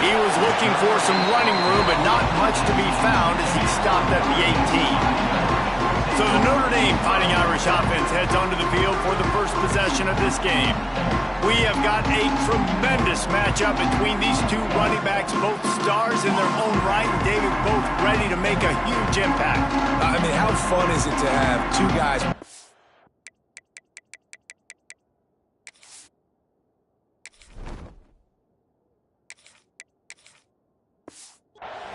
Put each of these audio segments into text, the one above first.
He was looking for some running room, but not much to be found as he stopped at the 18. So the Notre Dame Fighting Irish offense heads onto the field for the first possession of this game. We have got a tremendous matchup between these two running backs, both stars in their own right, and David, both ready to make a huge impact. I mean, how fun is it to have two guys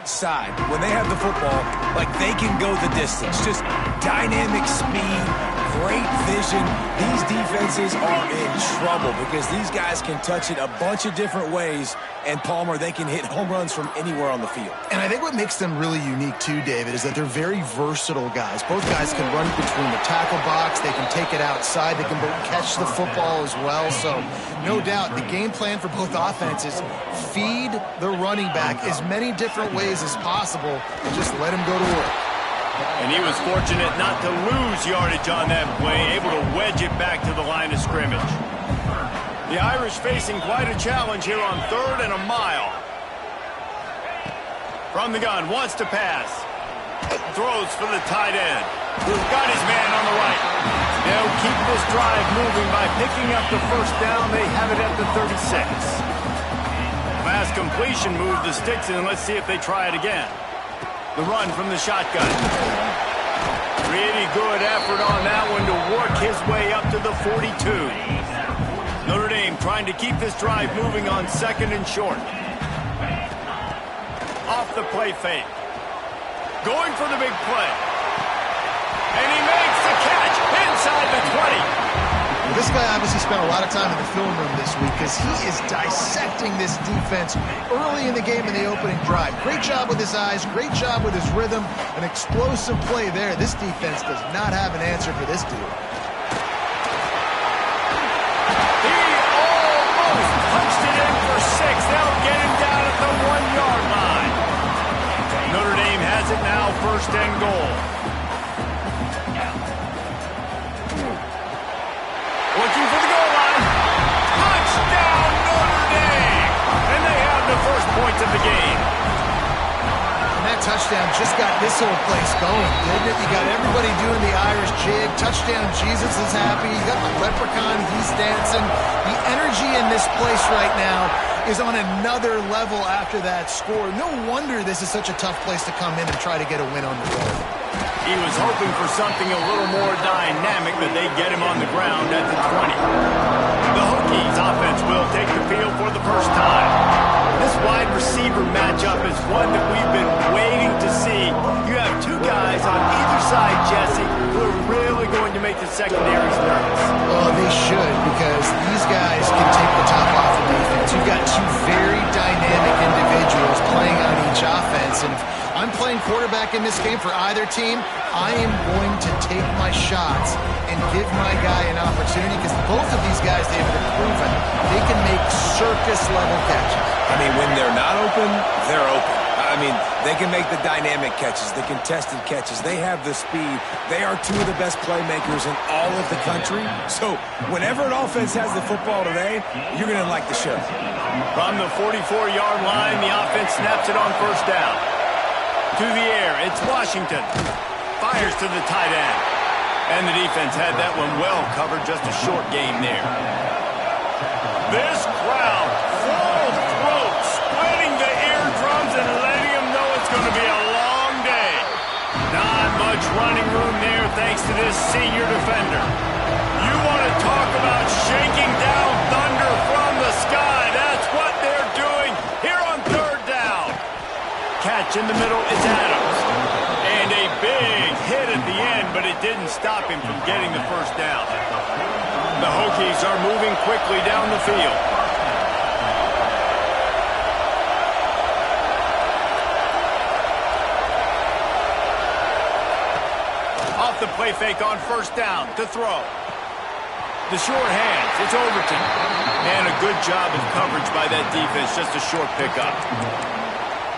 side when they have the football, like they can go the distance. Just dynamic speed, great vision. These defenses are in trouble because these guys can touch it a bunch of different ways, and Palmer, they can hit home runs from anywhere on the field. And I think what makes them really unique too, David, is that they're very versatile guys. Both guys can run between the tackle box, they can take it outside, they can catch the football as well. So no doubt the game plan for both offenses, feed the running back as many different ways as possible and just let him go to work. And he was fortunate not to lose yardage on that play, able to wedge it back to the line of scrimmage. The Irish facing quite a challenge here on 3rd and a mile. From the gun, wants to pass. Throws for the tight end, who's got his man on the right. They'll keep this drive moving by picking up the first down. They have it at the 36. Fast completion moved the sticks in. Let's see if they try it again. The run from the shotgun. Pretty good effort on that one to work his way up to the 42. Notre Dame trying to keep this drive moving on 2nd and short. Off the play fake. Going for the big play. And he makes the catch inside the 20. Well, this guy obviously spent a lot of time in the film room this week because he is dissecting this defense early in the game in the opening drive. Great job with his eyes, great job with his rhythm, an explosive play there. This defense does not have an answer for this dude. He almost punched it in for 6. They'll get him down at the 1-yard line. Notre Dame has it now, 1st and goal. Looking for the goal line. Touchdown, Notre Dame! And they have the first points of the game. And that touchdown just got this whole place going, didn't it? You got everybody doing the Irish jig. Touchdown, Jesus is happy. You got the leprechaun, he's dancing. The energy in this place right now is on another level after that score. No wonder this is such a tough place to come in and try to get a win on the road. He was hoping for something a little more dynamic, but they get him on the ground at the 20. The Hokies offense will take the field for the first time. This wide receiver matchup is one that we've been waiting to see. You have two guys on either side, Jesse, who are really going to make the secondaries nervous. Well, they should, because these guys can take the top off the defense. You've got two very dynamic individuals playing on each offense, and if I'm playing quarterback in this game for either team, I am going to take my shots and give my guy an opportunity because both of these guys, David, have proven they can make circus-level catches. I mean, when they're not open, they're open. I mean, they can make the dynamic catches, the contested catches. They have the speed. They are two of the best playmakers in all of the country. So whenever an offense has the football today, you're going to like the show. From the 44-yard line, the offense snaps it on 1st down. To the air, it's Washington. Fires to the tight end. And the defense had that one well covered, just a short game there. This crowd, full throat, splitting the eardrums and letting them know it's going to be a long day. Not much running room there thanks to this senior defender. You want to talk about shaking down thunder from the sky. That's what they're doing here on 3rd down. Catch in the middle, it's Adams. And a big hit at the end, but it didn't stop him from getting the first down. The Hokies are moving quickly down the field. Off the play fake on 1st down to throw. The short hands, it's Overton. And a good job of coverage by that defense, just a short pickup.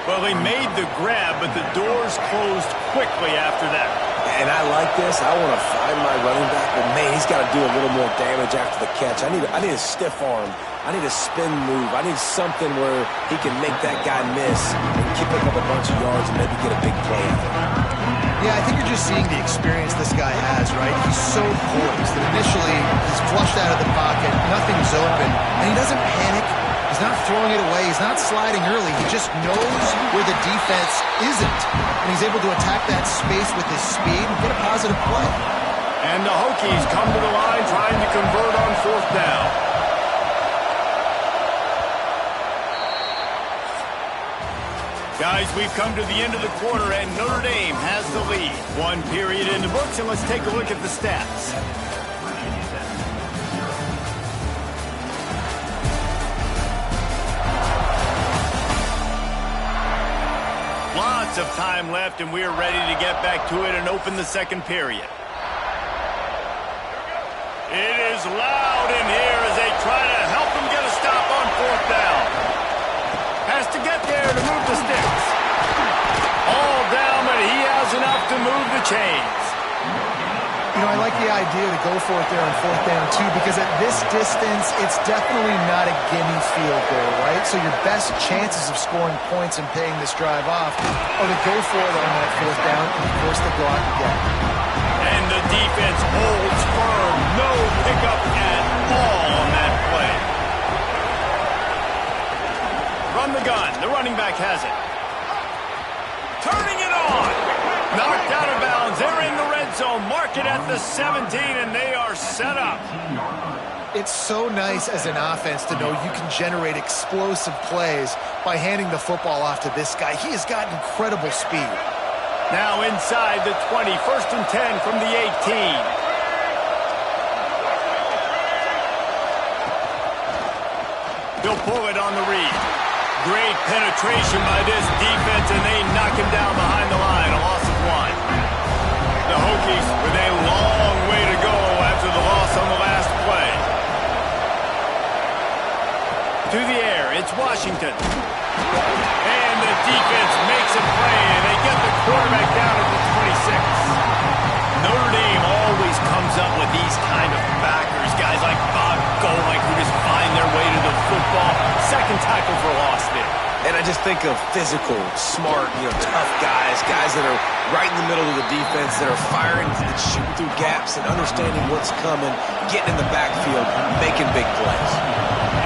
Well, they made the grab, but the doors closed quickly after that. And I like this. I want to find my running back, but man, he's got to do a little more damage after the catch. I need a stiff arm. I need a spin move. I need something where he can make that guy miss and pick up a bunch of yards and maybe get a big play out of it. Yeah, I think you're just seeing the experience this guy has, right? He's so poised that initially he's flushed out of the pocket, nothing's open, and he doesn't panic. He's not throwing it away. He's not sliding early. He just knows where the defense isn't, and he's able to attack that space with his speed and get a positive play. And the Hokies come to the line trying to convert on 4th down. Guys, we've come to the end of the quarter, and Notre Dame has the lead. 1 period in the books, and let's take a look at the stats. Lots of time left, and we're ready to get back to it and open the 2nd period. It is loud in here as they try to help him get a stop on 4th down. Has to get there to move the sticks. All down, but he has enough to move the chains. You know, I like the idea to go for it there on 4th down, too, because at this distance, it's definitely not a gimme field goal, right? So your best chances of scoring points and paying this drive off are to go for it on that 4th down and force the go out and get it. And the defense holds firm. No pickup at all on that play. Run the gun. The running back has it. Turning it on. Knocked out of bounds. They're in the red zone. Mark it at the 17, and they are set up. It's so nice as an offense to know you can generate explosive plays by handing the football off to this guy. He has got incredible speed. Now inside the 20, 1st and 10 from the 18. They'll pull it on the read. Great penetration by this defense, and they knock him down behind the line. A loss of 1. The Hokies with a long way to go after the loss on the last play. To the air, it's Washington. And the defense makes a play, and they get the quarterback down at the 26. Notre Dame always comes up with these kind of backers, guys like Bob Golick who just find their way to the football. 2nd tackle for loss there. And I just think of physical, smart, tough guys that are right in the middle of the defense, that are firing and shooting through gaps and understanding what's coming, getting in the backfield, making big plays.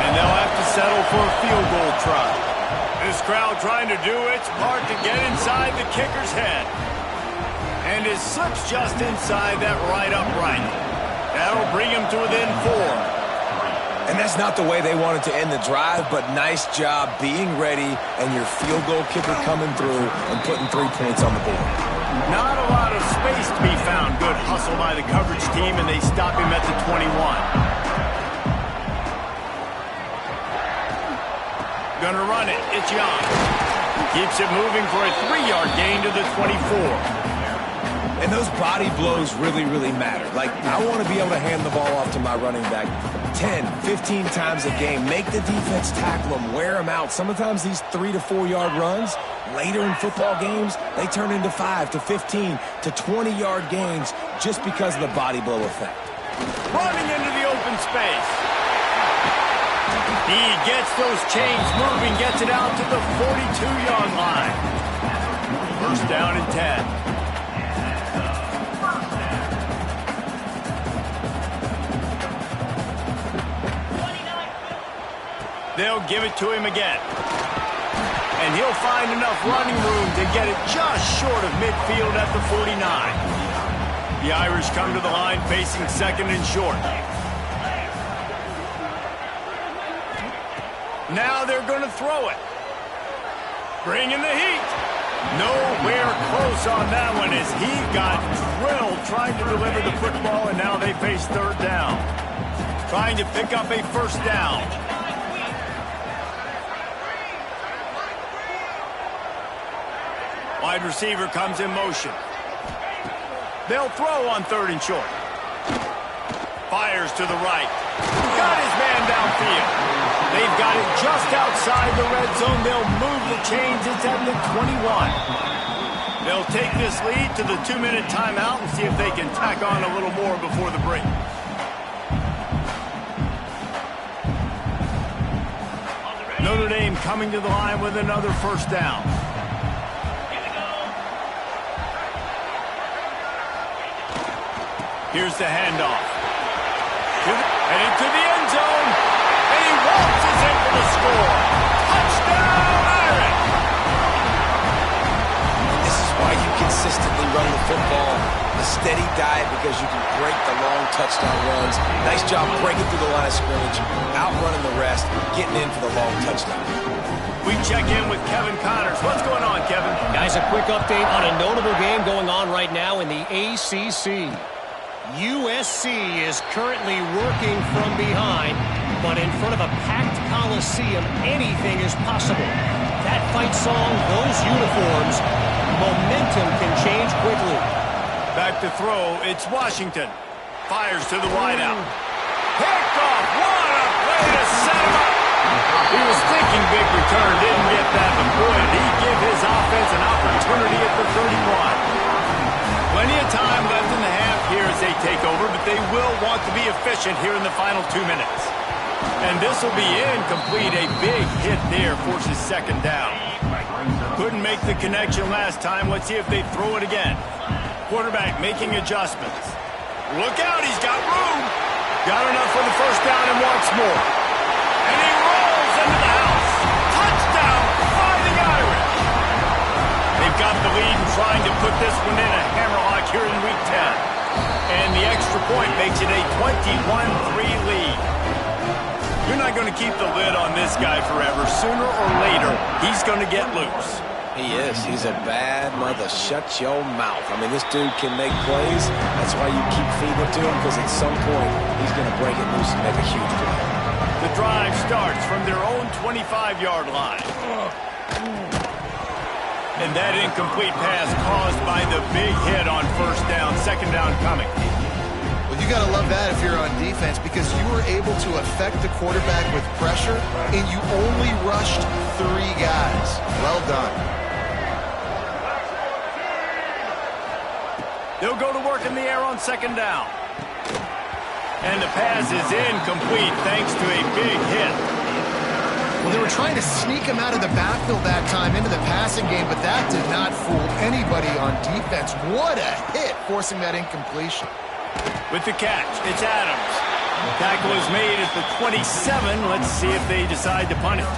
And they'll have to settle for a field goal try. This crowd trying to do its part to get inside the kicker's head. And it slips just inside that right upright. That'll bring him to within 4. And that's not the way they wanted to end the drive, but nice job being ready and your field goal kicker coming through and putting 3 points on the board. Not a lot of space to be found. Good hustle by the coverage team, and they stop him at the 21. Gonna run it. It's Young. Keeps it moving for a 3-yard gain to the 24. And those body blows really, really matter. Like, I want to be able to hand the ball off to my running back 10, 15 times a game. Make the defense tackle them, wear them out. Sometimes these 3 to 4 yard runs, later in football games, they turn into 5 to 15 to 20-yard gains just because of the body blow effect. Running into the open space. He gets those chains moving, gets it out to the 42-yard line. 1st down and 10. They'll give it to him again. And he'll find enough running room to get it just short of midfield at the 49. The Irish come to the line facing 2nd and short. Now they're going to throw it. Bringing the heat. Nowhere close on that one as he got drilled trying to deliver the football, and now they face 3rd down. Trying to pick up a 1st down. Wide receiver comes in motion. They'll throw on 3rd and short. Fires to the right. Got his man downfield. They've got it just outside the red zone. They'll move the chains. It's at the 21. They'll take this lead to the 2-minute timeout and see if they can tack on a little more before the break. Notre Dame coming to the line with another first down. Here's the handoff. Headed to the end zone. And he waltzes in for the score. Touchdown, Irish! This is why you consistently run the football. A steady diet because you can break the long touchdown runs. Nice job breaking through the line of scrimmage, outrunning the rest, getting in for the long touchdown. We check in with Kevin Connors. What's going on, Kevin? Guys, a quick update on a notable game going on right now in the ACC. USC is currently working from behind, but in front of a packed Coliseum, anything is possible. That fight song, those uniforms, momentum can change quickly. Back to throw, it's Washington. Fires to the wideout. Picked off, what a play to set him up. He was thinking big return, didn't get that, but boy, did he give his offense an opportunity at the 31. Plenty of time left in the half here as they take over, but they will want to be efficient here in the final 2 minutes. And this will be incomplete. A big hit there forces second down. Couldn't make the connection last time. Let's see if they throw it again. Quarterback making adjustments. Look out, he's got room. Got enough for the first down and wants more. And he rolls into the house. Touchdown, Fighting Irish. They've got the lead and trying to put this one in a hammerlock here in Week 10. And the extra point makes it a 21-3 lead. You're not going to keep the lid on this guy forever. Sooner or later, he's going to get loose. He is. He's a bad mother. Shut your mouth. I mean, this dude can make plays. That's why you keep feeding it to him, because at some point, he's going to break it loose and make a huge play. The drive starts from their own 25-yard line. And that incomplete pass caused by the big hit on first down. Second down coming. Well, you got to love that if you're on defense, because you were able to affect the quarterback with pressure, and you only rushed 3 guys. Well done. They'll go to work in the air on second down. And the pass is incomplete thanks to a big hit. Well, they were trying to sneak him out of the backfield that time into the passing game, but that did not fool anybody on defense. What a hit, forcing that incompletion. With the catch, it's Adams. Tackle is made at the 27. Let's see if they decide to punt it.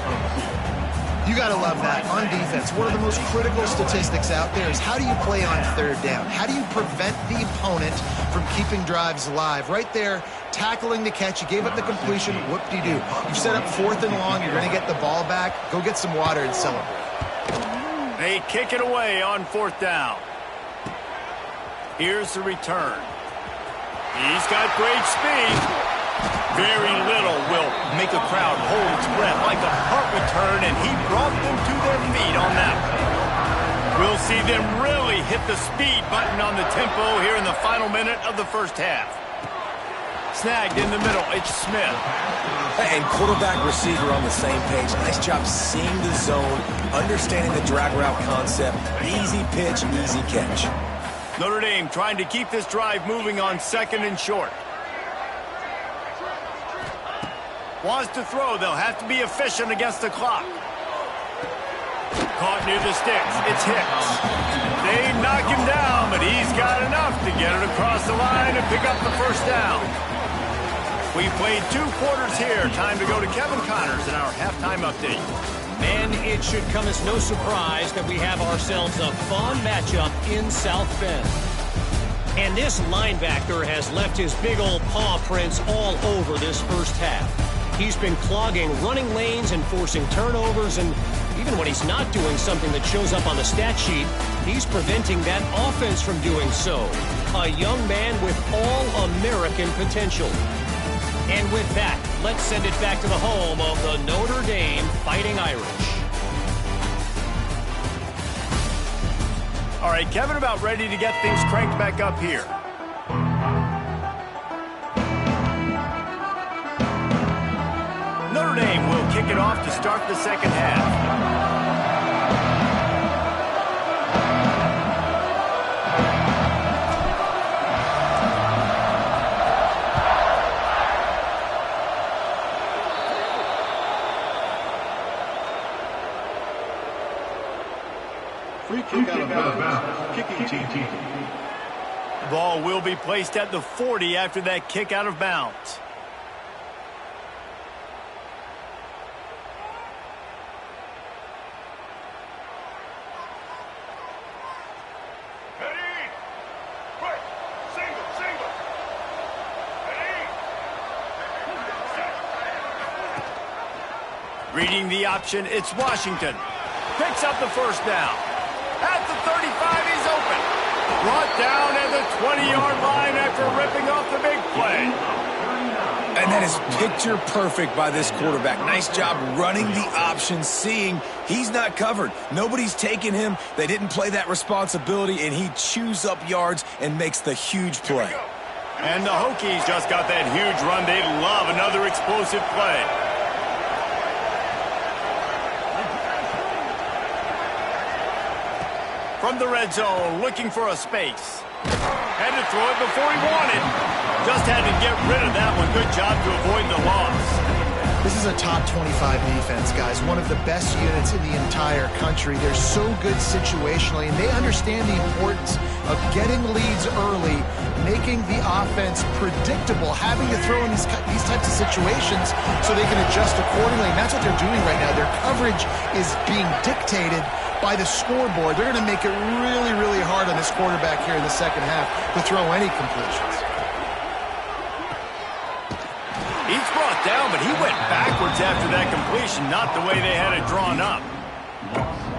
You got to love that. On defense, one of the most critical statistics out there is how do you play on third down? How do you prevent the opponent from keeping drives alive? Right there, tackling the catch. You gave up the completion. Whoop-de-doo. You set up 4th and long. You're going to get the ball back. Go get some water and celebrate. They kick it away on 4th down. Here's the return. He's got great speed. Very little will make a crowd hold its breath like a punt return, and he brought them to their feet on that one. We'll see them really hit the speed button on the tempo here in the final minute of the first half. Snagged in the middle, it's Smith. And quarterback receiver on the same page. Nice job seeing the zone, understanding the drag route concept. Easy pitch, easy catch. Notre Dame trying to keep this drive moving on second and short. Wants to throw. They'll have to be efficient against the clock. Caught near the sticks. It's Hicks. They knock him down, but he's got enough to get it across the line and pick up the first down. We played 2 quarters here. Time to go to Kevin Connors in our halftime update. And it should come as no surprise that we have ourselves a fun matchup in South Bend. And this linebacker has left his big old paw prints all over this first half. He's been clogging running lanes and forcing turnovers, and even when he's not doing something that shows up on the stat sheet, he's preventing that offense from doing so. A young man with all-American potential. And with that, let's send it back to the home of the Notre Dame Fighting Irish. All right, Kevin, about ready to get things cranked back up here. Notre Dame will kick it off to start the second half. Free kick out of bounds. Kicking team. The ball will be placed at the 40 after that kick out of bounds. Reading the option, it's Washington. Picks up the first down. At the 35, he's open. Brought down at the 20-yard line after ripping off the big play. And that is picture perfect by this quarterback. Nice job running the option, seeing he's not covered. Nobody's taking him. They didn't play that responsibility, and he chews up yards and makes the huge play. And the Hokies just got that huge run. They love another explosive play. From the red zone, looking for a space. Had to throw it before he wanted. Just had to get rid of that one. Good job to avoid the loss. This is a top 25 defense, guys. One of the best units in the entire country. They're so good situationally, and they understand the importance of getting leads early, making the offense predictable, having to throw in these types of situations so they can adjust accordingly. And that's what they're doing right now. Their coverage is being dictated by the scoreboard. They're going to make it really, really hard on this quarterback here in the second half to throw any completions. He's brought down, but he went backwards after that completion, not the way they had it drawn up.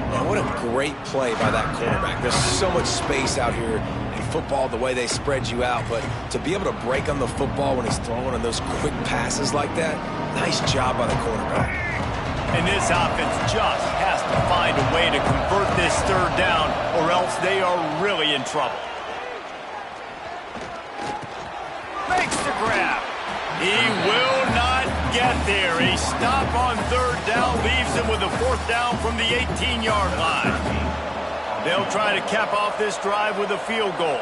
Man, what a great play by that quarterback. There's so much space out here in football, the way they spread you out, but to be able to break on the football when he's throwing on those quick passes like that, nice job by the quarterback. And this offense just has to find a way to convert this third down, or else they are really in trouble. Makes the grab. He will not get there. A stop on third down leaves him with a fourth down from the 18-yard line. They'll try to cap off this drive with a field goal.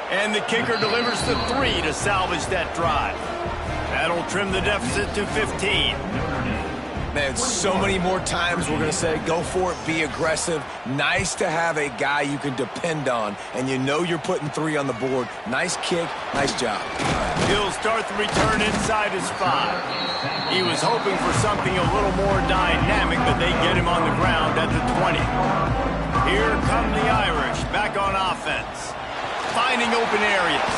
And the kicker delivers the 3 to salvage that drive. That'll trim the deficit to 15. Man, so many more times we're going to say, go for it, be aggressive. Nice to have a guy you can depend on, and you know you're putting 3 on the board. Nice kick, nice job. He'll start the return inside his 5. He was hoping for something a little more dynamic, but they get him on the ground at the 20. Here come the Irish, back on offense. Finding open areas.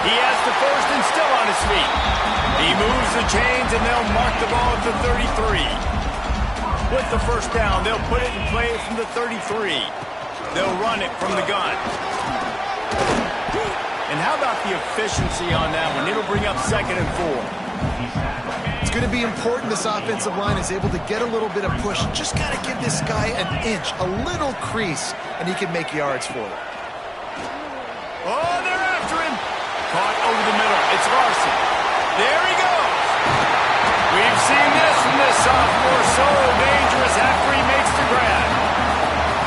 He has the first and still on his feet. He moves the chains, and they'll mark the ball at the 33. With the first down, they'll put it in play from the 33. They'll run it from the gun. And how about the efficiency on that one? It'll bring up 2nd and 4. It's going to be important this offensive line is able to get a little bit of push. Just got to give this guy an inch, a little crease, and he can make yards for it. Oh, they're after him. Caught over the middle. It's Larson. There he goes. We've seen this from this sophomore. So dangerous after he makes the grab.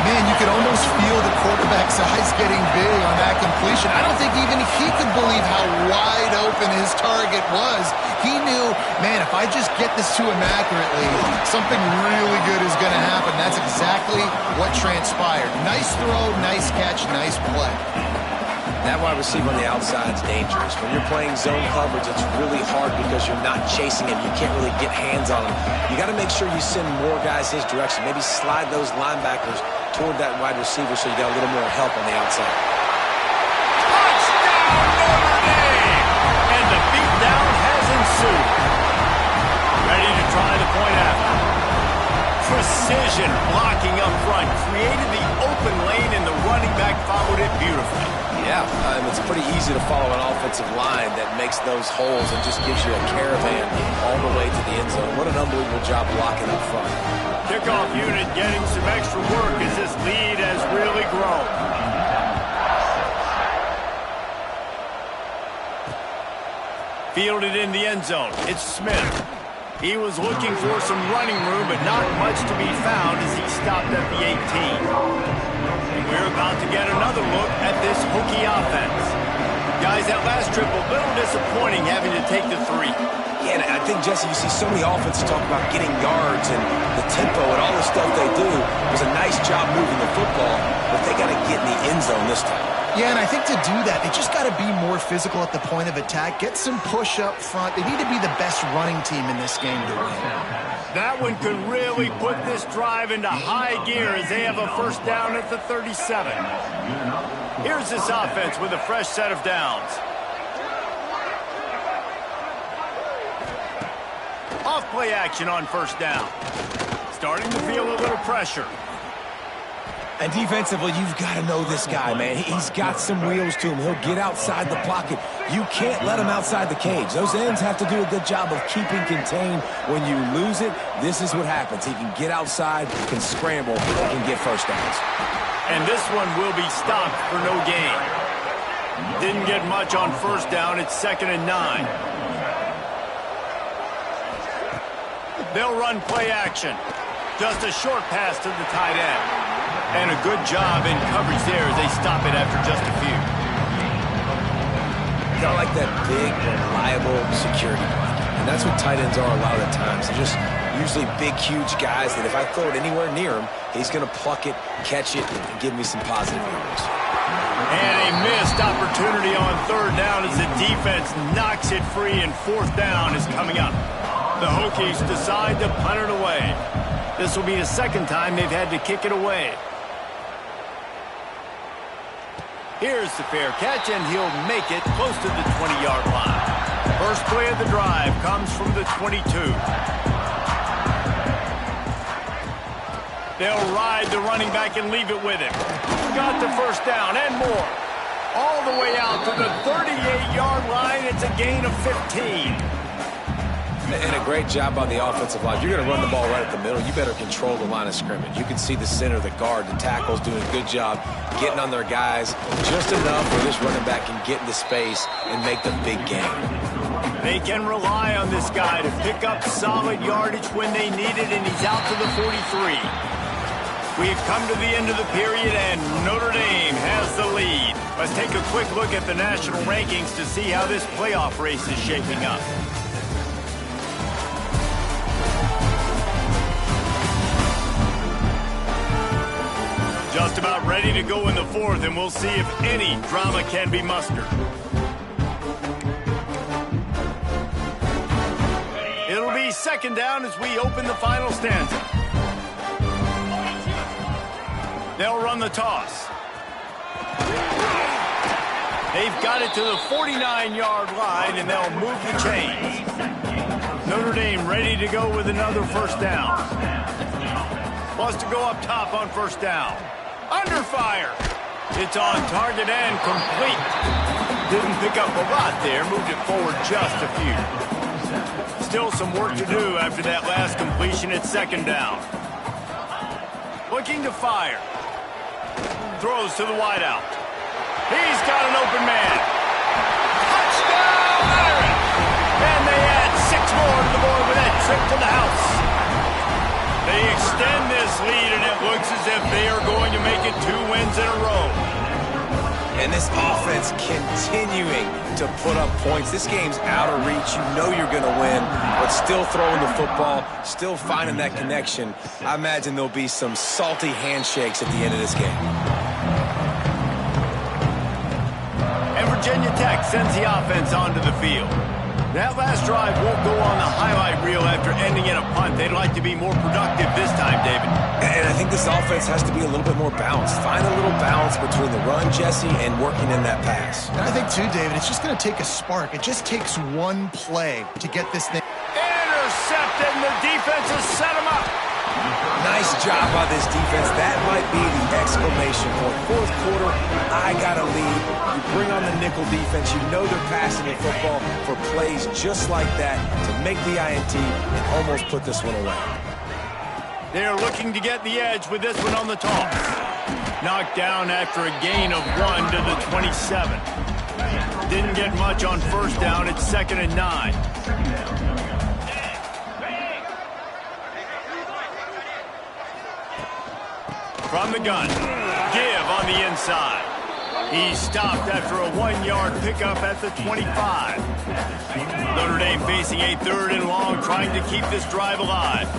Man, you could almost feel the quarterback's eyes getting big on that completion. I don't think even he could believe how wide open his target was. He knew, man, if I just get this to him accurately, something really good is going to happen. That's exactly what transpired. Nice throw, nice catch, nice play. That wide receiver on the outside is dangerous. When you're playing zone coverage, it's really hard because you're not chasing him. You can't really get hands on him. You got to make sure you send more guys his direction. Maybe slide those linebackers toward that wide receiver so you got a little more help on the outside. Touchdown, Notre Dame! And the beatdown has ensued. Ready to try the point after. Precision blocking up front. Created the open lane, and the running back followed it beautifully. Yeah, it's pretty easy to follow an offensive line that makes those holes and just gives you a caravan all the way to the end zone. What an unbelievable job blocking up front. Kickoff unit getting some extra work as this lead has really grown. Fielded in the end zone. It's Smith. He was looking for some running room, but not much to be found as he stopped at the 18. We're about to get another look at this Hokie offense. Guys, that last trip, a little disappointing having to take the 3. Yeah, and I think, Jesse, you see so many offenses talk about getting yards and the tempo and all the stuff they do. It was a nice job moving the football, but they got to get in the end zone this time. Yeah, and I think to do that, they just got to be more physical at the point of attack, get some push up front. They need to be the best running team in this game to win. That one could really put this drive into high gear as they have a first down at the 37. Here's this offense with a fresh set of downs. Off play action on first down. Starting to feel a little pressure. And defensively, you've got to know this guy, man. He's got some wheels to him. He'll get outside the pocket. You can't let him outside the cage. Those ends have to do a good job of keeping contained. When you lose it, this is what happens. He can get outside, can scramble, can get first downs. And this one will be stopped for no gain. Didn't get much on first down. It's 2nd and 9. They'll run play action. Just a short pass to the tight end. And a good job in coverage there as they stop it after just a few. I like that big, reliable security blanket. And that's what tight ends are a lot of the times. They're just usually big, huge guys that if I throw it anywhere near him, he's going to pluck it, catch it, and give me some positive yards. And a missed opportunity on third down as the defense knocks it free, and fourth down is coming up. The Hokies decide to punt it away. This will be the second time they've had to kick it away. Here's the fair catch, and he'll make it close to the 20-yard line. First play of the drive comes from the 22. They'll ride the running back and leave it with him. Got the first down and more. All the way out to the 38-yard line. It's a gain of 15. And a great job on the offensive line. If you're going to run the ball right at the middle, you better control the line of scrimmage. You can see the center, the guard, the tackles doing a good job getting on their guys just enough where this running back can get into space and make the big game. They can rely on this guy to pick up solid yardage when they need it, and he's out to the 43. We've come to the end of the period, and Notre Dame has the lead. Let's take a quick look at the national rankings to see how this playoff race is shaping up. Just about ready to go in the fourth, and we'll see if any drama can be mustered. It'll be second down as we open the final stanza. They'll run the toss. They've got it to the 49-yard line, and they'll move the chains. Notre Dame ready to go with another first down. Wants to go up top on first down. Under fire. It's on target and complete. Didn't pick up a lot there. Moved it forward just a few. Still some work to do after that last completion at second down. Looking to fire. Throws to the wideout. He's got an open man. Touchdown, Irish! And they add 6 more to the board with that trip to the house. They extend this lead, and it looks as if they are going to make it 2 wins in a row. And this offense continuing to put up points. This game's out of reach. You know you're going to win, but still throwing the football, still finding that connection. I imagine there'll be some salty handshakes at the end of this game. And Virginia Tech sends the offense onto the field. That last drive won't go on the highlight reel after ending in a punt. They'd like to be more productive this time, David. And I think this offense has to be a little bit more balanced. Find a little balance between the run, Jesse, and working in that pass. And I think, too, David, it's just going to take a spark. It just takes one play to get this thing. Intercepted, and the defense has set him up. Nice job by this defense. That might be the exclamation point. Fourth quarter, I got a lead. You bring on the nickel defense. You know they're passing the football for plays just like that to make the INT and almost put this one away. They're looking to get the edge with this one on the toss. Knocked down after a gain of 1 to the 27. Didn't get much on first down. It's 2nd and 9. From the gun, give on the inside. He's stopped after a 1-yard pickup at the 25. Notre Dame facing a 3rd and long, trying to keep this drive alive.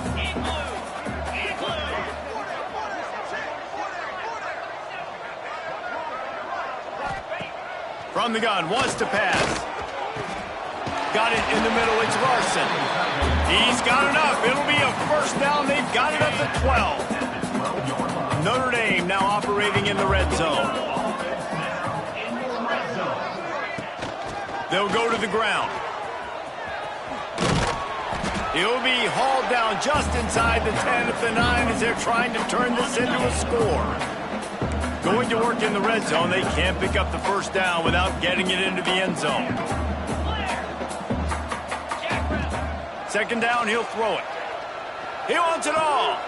From the gun, wants to pass. Got it in the middle, it's Larson. He's got enough, it'll be a first down, they've got it at the 12. Notre Dame now operating in the red zone. They'll go to the ground. He'll be hauled down just inside the 10 at the 9 as they're trying to turn this into a score. Going to work in the red zone, they can't pick up the first down without getting it into the end zone. 2nd down, he'll throw it. He wants it all.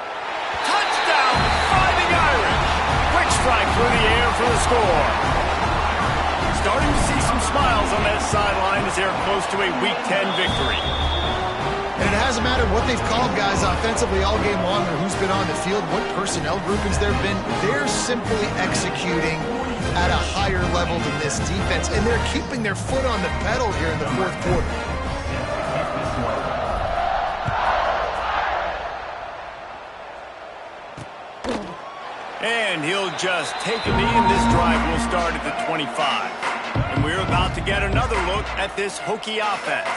Touchdown, Fighting Irish. Quick strike through the air for the score. Starting to see some smiles on that sideline as they're close to a Week 10 victory. And it hasn't mattered what they've called guys offensively all game long or who's been on the field, what personnel groupings there have been. They're simply executing at a higher level than this defense, and they're keeping their foot on the pedal here in the 4th quarter. And he'll just take a knee, and this drive will start at the 25. And we're about to get another look at this Hokie offense.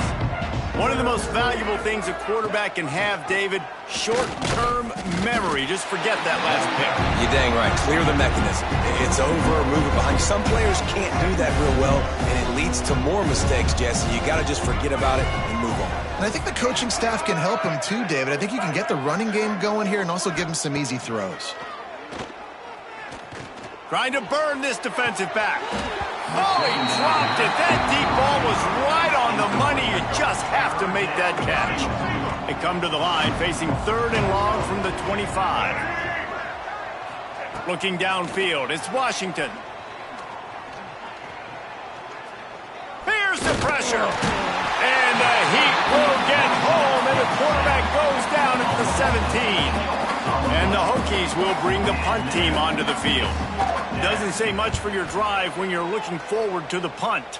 One of the most valuable things a quarterback can have, David, short-term memory. Just forget that last pick. You're dang right. Clear the mechanism. It's over, move it behind. Some players can't do that real well, and it leads to more mistakes, Jesse. You got to just forget about it and move on. And I think the coaching staff can help him too, David. I think you can get the running game going here and also give him some easy throws. Trying to burn this defensive back. Oh, he dropped it. That deep ball was right on the money. You just have to make that catch. They come to the line facing 3rd and long from the 25. Looking downfield, it's Washington. Here's the pressure. And the heat will get home, and the quarterback goes down at the 17. And the Hokies will bring the punt team onto the field. Doesn't say much for your drive when you're looking forward to the punt.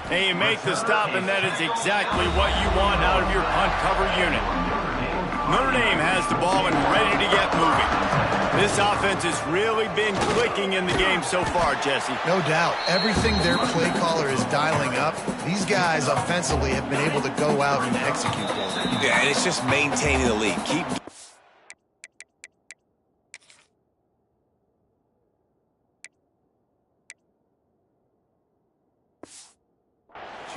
And you make the stop, and that is exactly what you want out of your punt cover unit. Notre Dame has the ball and ready to get moving. This offense has really been clicking in the game so far, Jesse. No doubt. Everything their play caller is dialing up, these guys offensively have been able to go out and execute those. Yeah, and it's just maintaining the lead. Keep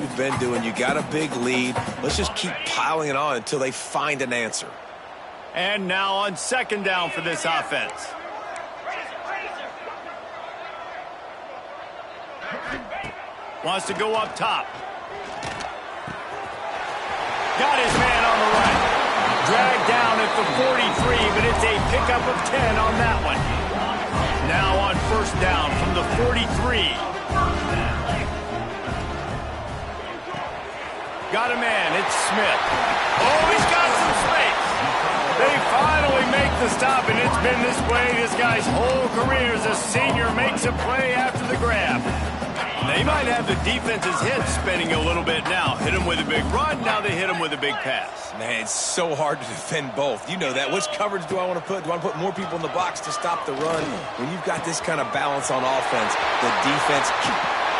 you've been doing. You got a big lead. Let's just keep piling it on until they find an answer. And now on 2nd down for this offense. Wants to go up top. Got his man on the right. Dragged down at the 43, but it's a pickup of 10 on that one. Now on 1st down from the 43. Got a man, it's Smith. Oh, he's got some space. They finally make the stop, and it's been this way this guy's whole career as a senior makes a play after the grab. They might have the defense's head spinning a little bit now. Hit him with a big run, now they hit him with a big pass. Man, it's so hard to defend both. You know that. Which coverage do I want to put? Do I want to put more people in the box to stop the run? When you've got this kind of balance on offense, the defense...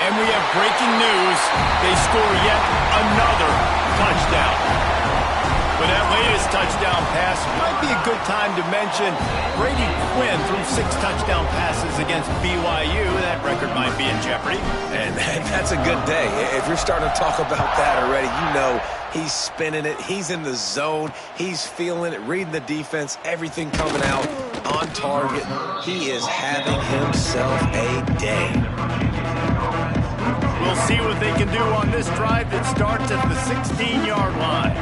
And we have breaking news. They score yet another touchdown. For that latest touchdown pass, might be a good time to mention Brady Quinn threw 6 touchdown passes against BYU. That record might be in jeopardy. And that's a good day. If you're starting to talk about that already, you know he's spinning it. He's in the zone. He's feeling it, reading the defense, everything coming out on target. He is having himself a day. We'll see what they can do on this drive that starts at the 16-yard line.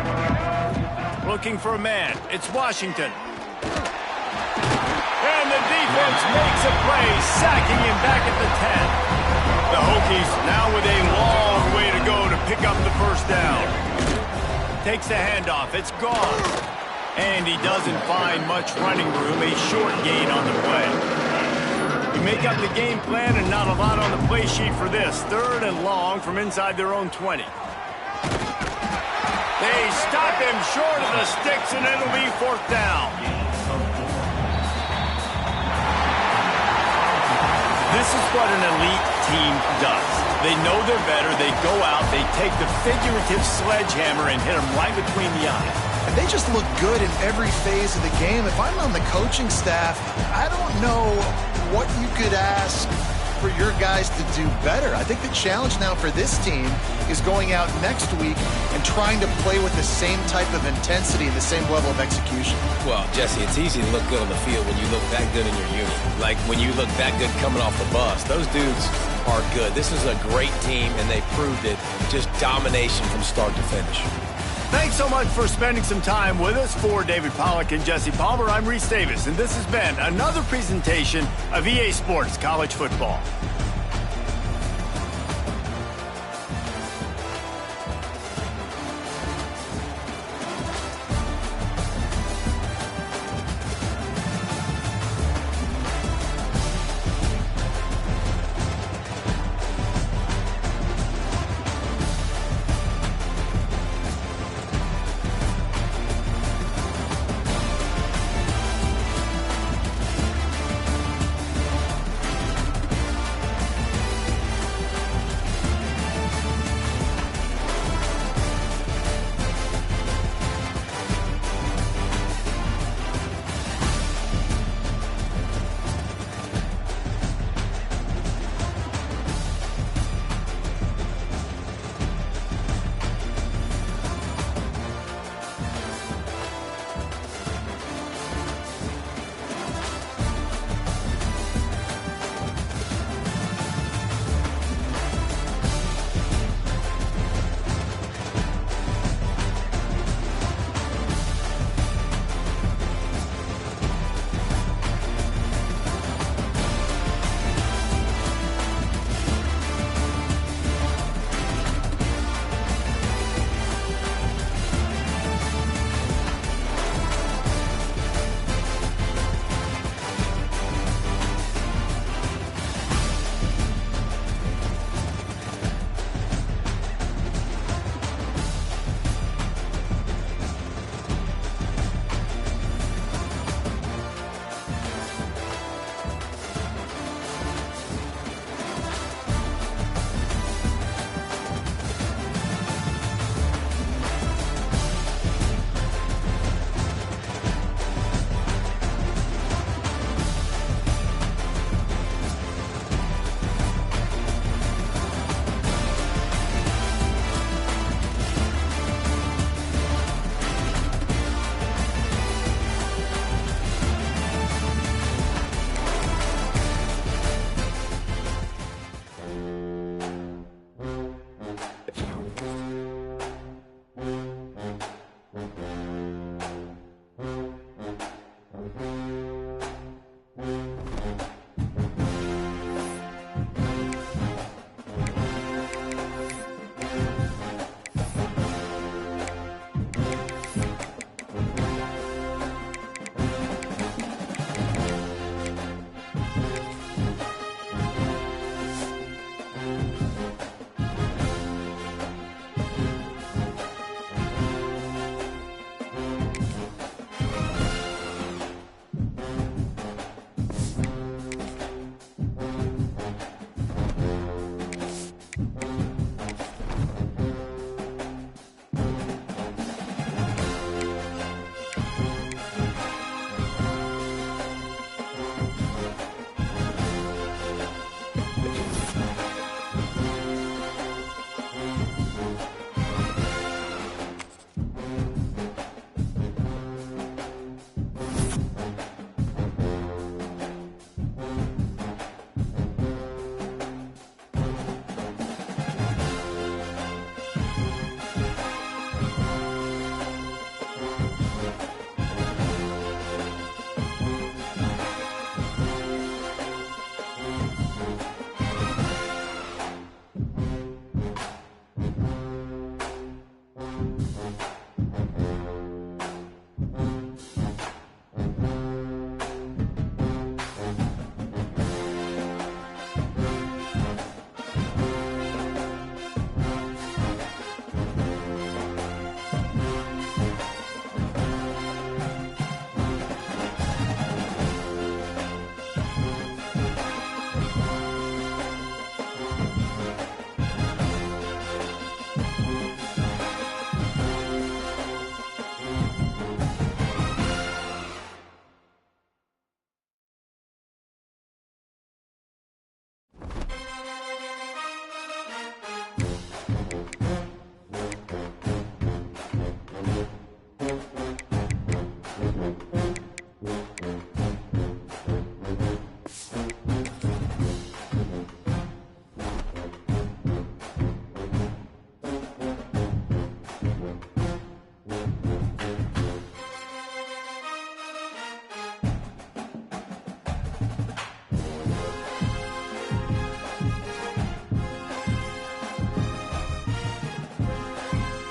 Looking for a man. It's Washington. And the defense makes a play, sacking him back at the 10. The Hokies now with a long way to go to pick up the first down. Takes the handoff. It's gone. And he doesn't find much running room. A short gain on the play. He make up the game plan and not a lot on the play sheet for this. 3rd and long from inside their own 20. They stop him short of the sticks, and it'll be 4th down. This is what an elite team does. They know they're better. They go out. They take the figurative sledgehammer and hit them right between the eyes. And they just look good in every phase of the game. If I'm on the coaching staff, I don't know what you could ask for your guys to do better. I think the challenge now for this team is going out next week and trying to play with the same type of intensity and the same level of execution. Well, Jesse, it's easy to look good on the field when you look that good in your unit. Like when you look that good coming off the bus. Those dudes are good. This is a great team, and they proved it. Just domination from start to finish. Thanks so much for spending some time with us. For David Pollack and Jesse Palmer, I'm Reese Davis, and this has been another presentation of EA Sports College Football.